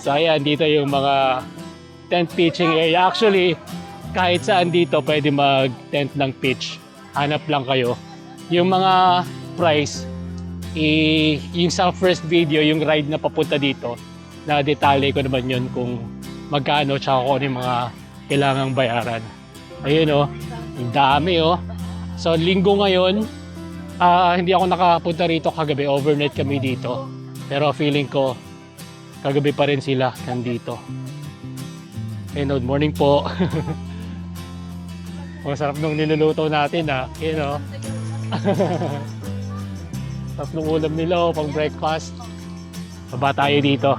So ayan, dito yung mga tent pitching area. Actually, kahit saan dito pwede mag-tent ng pitch. Hanap lang kayo. Yung mga price, yung sa first video, yung ride na papunta dito, na detalye ko naman yun kung magkano tsaka kung ano yung mga kailangang bayaran. Ayun oh, ang dami oh. So linggo ngayon, hindi ako nakapunta rito kagabi, overnight kami dito. Pero feeling ko, kagabi pa rin sila nandito. Good morning po. Masarap nung niluluto natin ah. You know. Sarap nung ulam nila oh, pang breakfast. Baba tayo dito.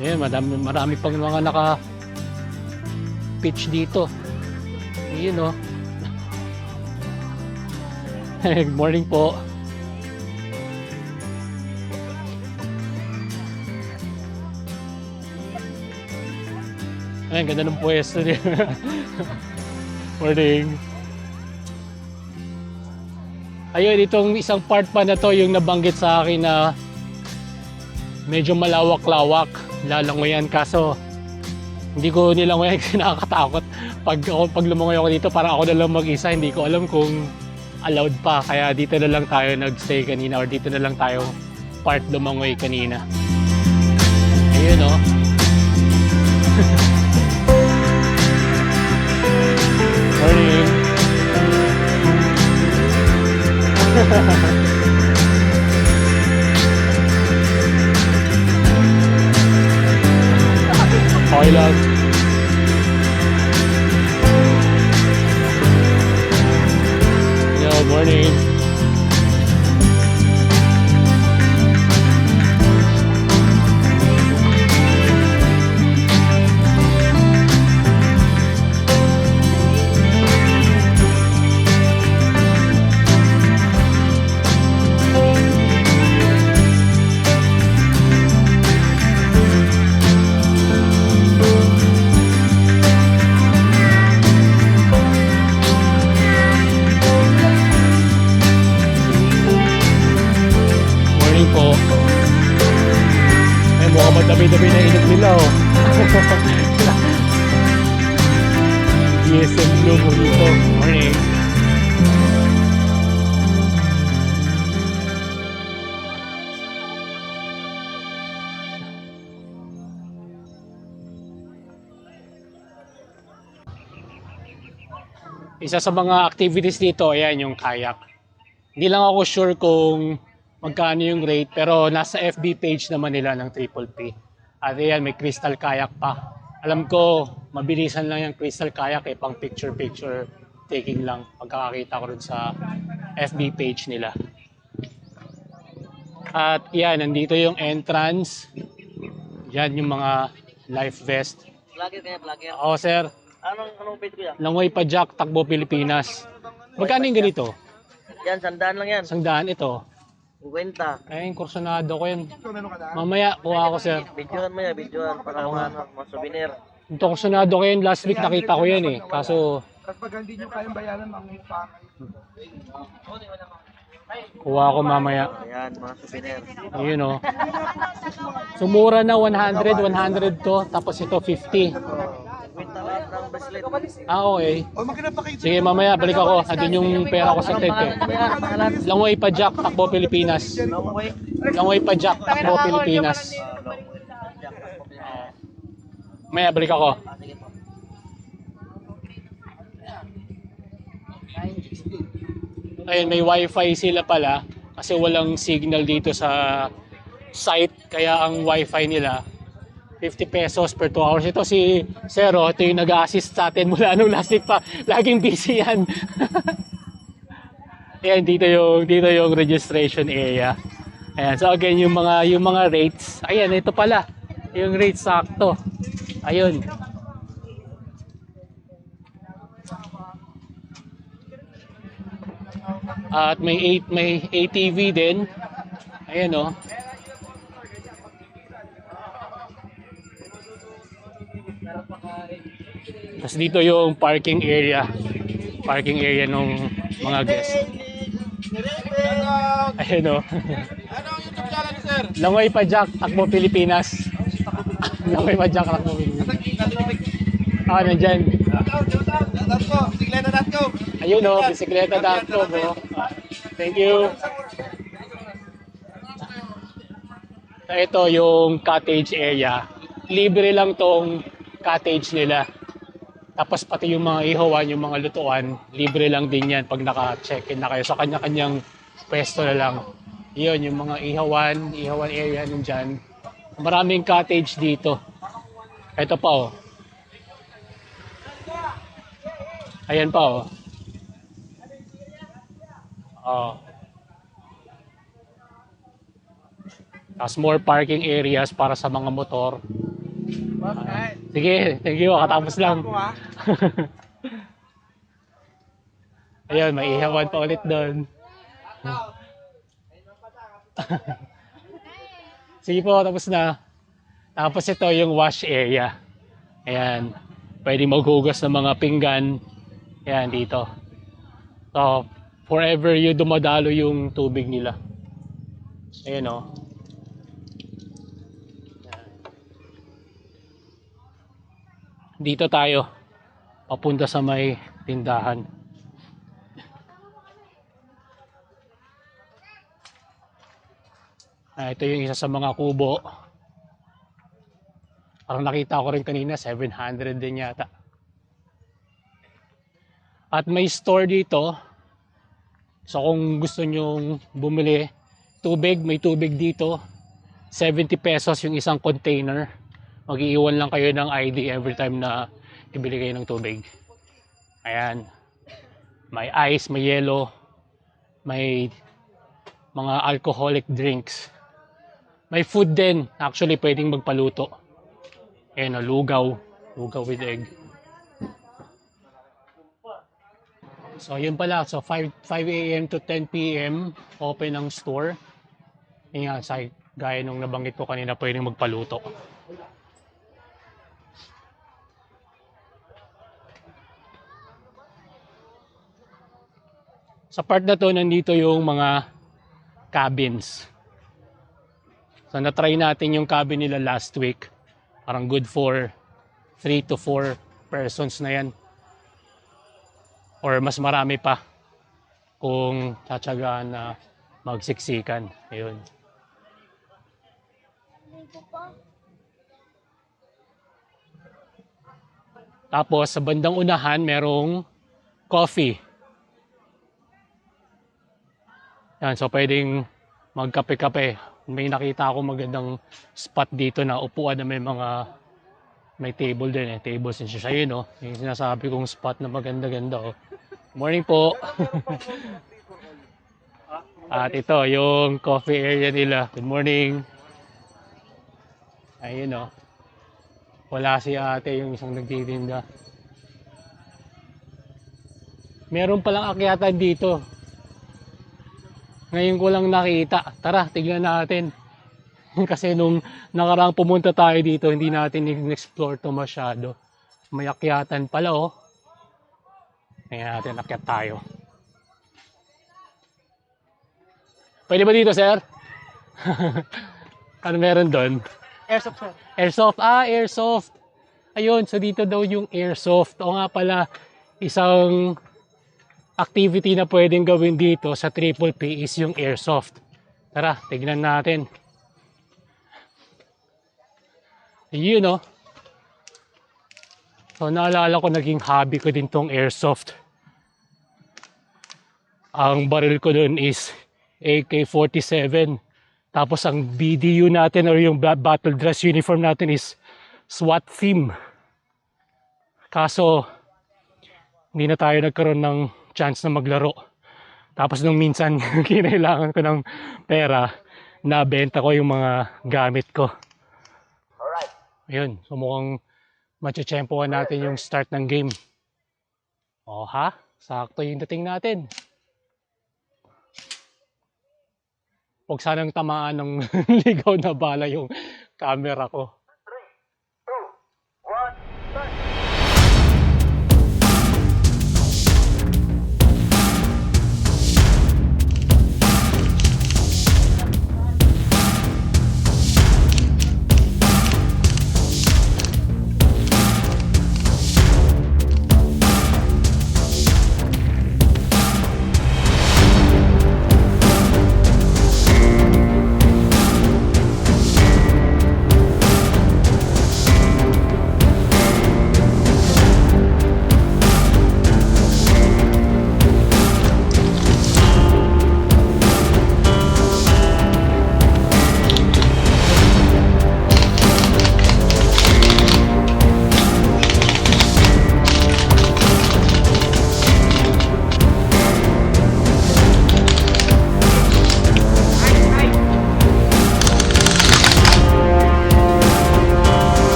Ayan, marami pang mga naka-pitch dito. Yun oh. Good morning po. Ayan, ganda ng pwesto niya. Morning. Ayun, itong isang part pa na to yung nabanggit sa akin na medyo malawak-lawak. Lalangoyan, kaso hindi ko nilangoyan kasi nakakatakot. Pag lumangoy ako dito, parang ako na lang mag-isa. Hindi ko alam kung allowed pa. Kaya dito na lang tayo nag-stay kanina or dito na lang tayo part lumangoy kanina. Ayun oh. Morning. Okay lang. Good morning. Dami-dami na inog nila oh. GSM Blue mo dito. Morning. Isa sa mga activities dito, ayan yung kayak. Hindi lang ako sure kung magkano yung rate, pero nasa FB page naman nila ng Triple P. At ayan, may crystal kayak pa. Alam ko, mabilisan lang yung crystal kayak pang picture-picture taking lang. Pagkakakita ko rin sa FB page nila. At yan, nandito yung entrance. Yan yung mga life vest. Vlogger kaya, vlogger. Oo, sir. Anong page ko yan? Langoy pa Jack, Takbo Pilipinas. Magkano yung ganito? Yan, sandaan lang yan. 100 ito. 50. Ayun, kursunado ko yan. Mamaya, kuha ako, sir. Videohan mo yan, videohan. Para mga souvenir. Ito, kursunado ko yan. Last week nakita ko yan eh. Kaso, Tapos pag hindi nyo kayang bayaran, mangupangay. kuha ako mamaya. Ayan, mga souvenir. Ayun o. Sumura na 100, 100 to. Tapos ito 50. 50 lahat ng bracelet. Ah, okay. O, maghanap pa kayo. Sige, mamaya, balik ako. Andun yung pera ko sa tent eh. Pangalan? Langoy pa Jack, Takbo Pilipinas. Long way. Langoy pa Jack, Takbo Pilipinas. Mamaya, balik ako. Sige po. Ayun, may wifi sila pala kasi walang signal dito sa site, kaya ang wifi nila 50 pesos per 2 hours. Ito si Zero, ito yung nag-assist sa atin mula nung last week pa. Laging busy yan. Ayan, dito yung registration area. Ayan, so again, yung mga rates. Ayan, ito pala. Yung rates sakto. Ayun. At may ATV din. Ayan oh. Tapos dito yung parking area. Parking area ng mga guests. Ayan oh. Ano ang YouTube channel niyo, sir? Langoy pa Jack, Takbo Pilipinas. Langoy pa Jack, Takbo Pilipinas. Ah, nandyan. Bisikleta.com, bisikleta.com. Ayun oh, bisikleta.com oh. Thank you. Ito yung cottage area. Libre lang tong cottage nila. Tapos pati yung mga ihawan, yung mga lutuan, libre lang din yan pag naka-check-in na kayo sa kanya-kanyang pwesto na lang. Yun, yung mga ihawan area nandyan. Maraming cottage dito. Ito pa oh. Ayan pa oh. Oh. Tapos more parking areas para sa mga motor. Sige, thank you. Katapos lang. Ayun, may ihawan pa ulit doon. Sige po, tapos na. Tapos ito yung wash area. Ayan. Pwede maghugas ng mga pinggan. Ayan, dito. So, forever you dumadalo yung tubig nila. Ayan o. Dito tayo. Papunta sa may tindahan. Ito yung isa sa mga kubo. Parang nakita ko rin kanina, 700 din yata. At may store dito. So kung gusto nyong bumili tubig, may tubig dito. 70 pesos yung isang container. Mag-iiwan lang kayo ng ID every time na ibili kayo ng tubig. Ayan. May ice, may yellow, may mga alcoholic drinks. May food din. Actually, pwedeng magpaluto. Ayan, lugaw. Lugaw with egg. So, yun pala. So, 5 a.m. to 10 p.m. open ang store. Yun nga, gaya nung nabanggit ko kanina, pwedeng magpaluto. Sa part na to, nandito yung mga cabins. So, na-try natin yung cabin nila last week. Parang good for 3 to 4 persons na yan. Or mas marami pa kung tatsagaan na magsiksikan. Ayun. Tapos, sa bandang unahan, merong coffee. Yan, so pwedeng magkape-kape. May nakita ako magandang spot dito na upuan na may table din eh. Tables din siya yun, no? Yung sinasabi kong spot na maganda-ganda, oh. Morning po. At ito, yung coffee area nila. Good morning. Ayun, oh. Wala si ate yung isang nagtitinda. Meron palang akyatan dito. Ngayon ko lang nakita. Tara, tignan natin. Kasi nung nakaraang pumunta tayo dito, hindi natin in-explore to masyado. May akyatan pala oh. Tingnan natin, akyat tayo. Pwede ba dito, sir? Ano meron doon? Airsoft, sir. Airsoft. Airsoft. Ayun, so dito daw yung airsoft. O nga pala, isang activity na pwedeng gawin dito sa Triple P is yung airsoft. Tara, tignan natin. Yun oh. So naalala ko, naging hobby ko din tong airsoft. Ang baril ko doon is AK-47. Tapos ang BDU natin or yung battle dress uniform natin is SWAT theme. Kaso, hindi na tayo nagkaroon ng chance na maglaro. Tapos nung minsan, kinailangan ko ng pera, nabenta ko yung mga gamit ko. Ayun, so mukhang matsyempohan natin yung start ng game. O ha? Sakto yung dating natin. Huwag sanang tamaan ng ligaw na bala yung camera ko.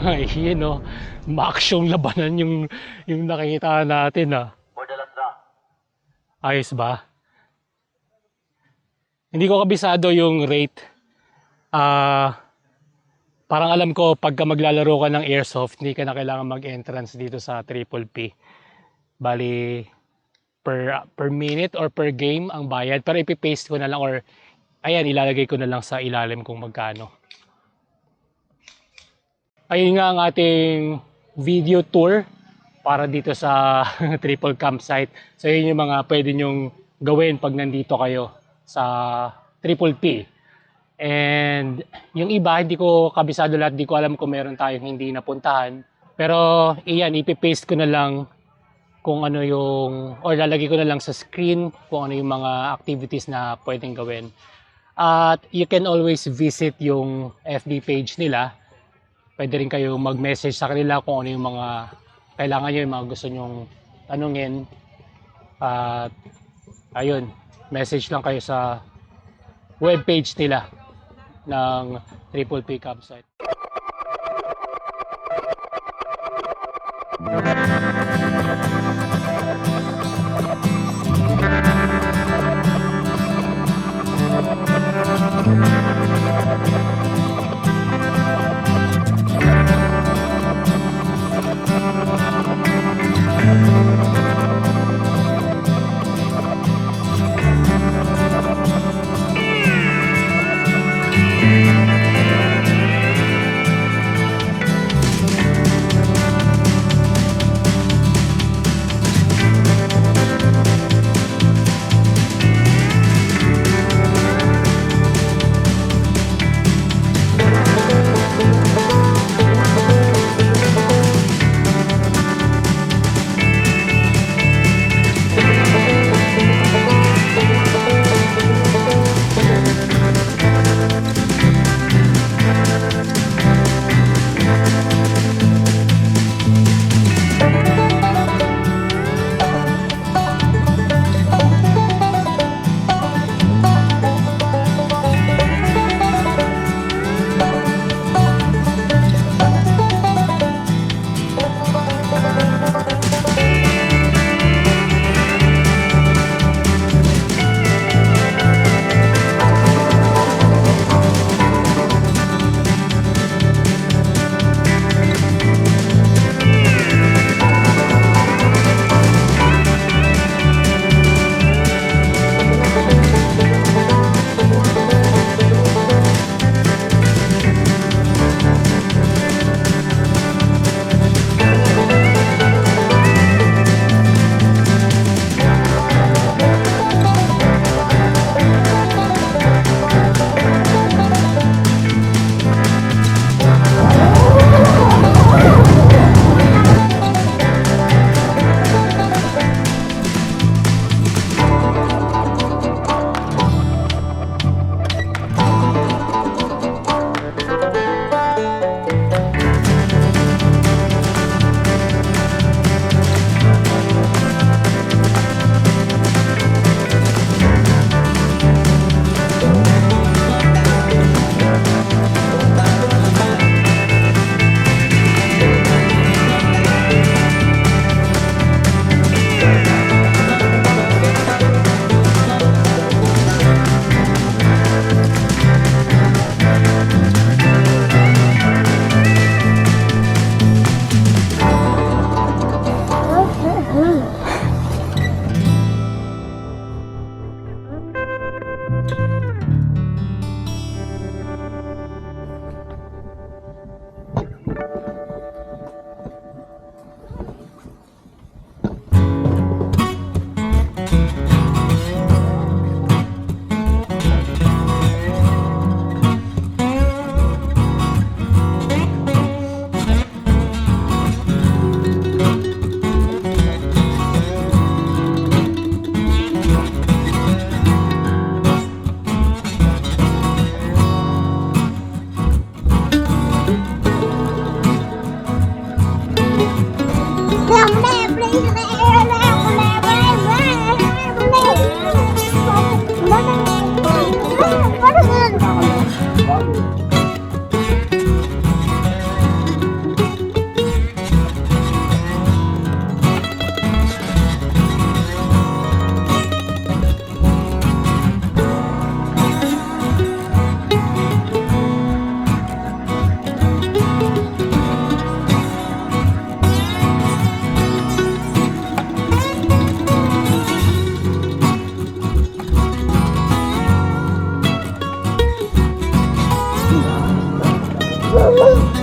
Ay, yun oh. Ma-aksyong labanan yung nakikita natin ah. Ayos ba? Hindi ko kabisado yung rate. Parang alam ko pagka maglalaro ka ng airsoft, hindi ka na kailangan mag-entrance dito sa Triple P. Bali, per minute or per game ang bayad. Pero ipipaste ko na lang or ayan, ilalagay ko na lang sa ilalim kung magkano. Ayun nga ang ating video tour para dito sa Triple Campsite. So yun yung mga pwede nyong gawin pag nandito kayo sa Triple P. And yung iba, hindi ko kabisado lahat, hindi ko alam kung meron tayong hindi napuntahan. Pero iyan, ipipaste ko na lang kung ano yung, or lalagay ko na lang sa screen kung ano yung mga activities na pwedeng gawin. At you can always visit yung FB page nila. Pwede rin kayo mag-message sa kanila kung ano yung mga kailangan nyo, yung mga gusto nyong tanungin. At ayun, message lang kayo sa webpage nila ng Triple P Campsite. Woo!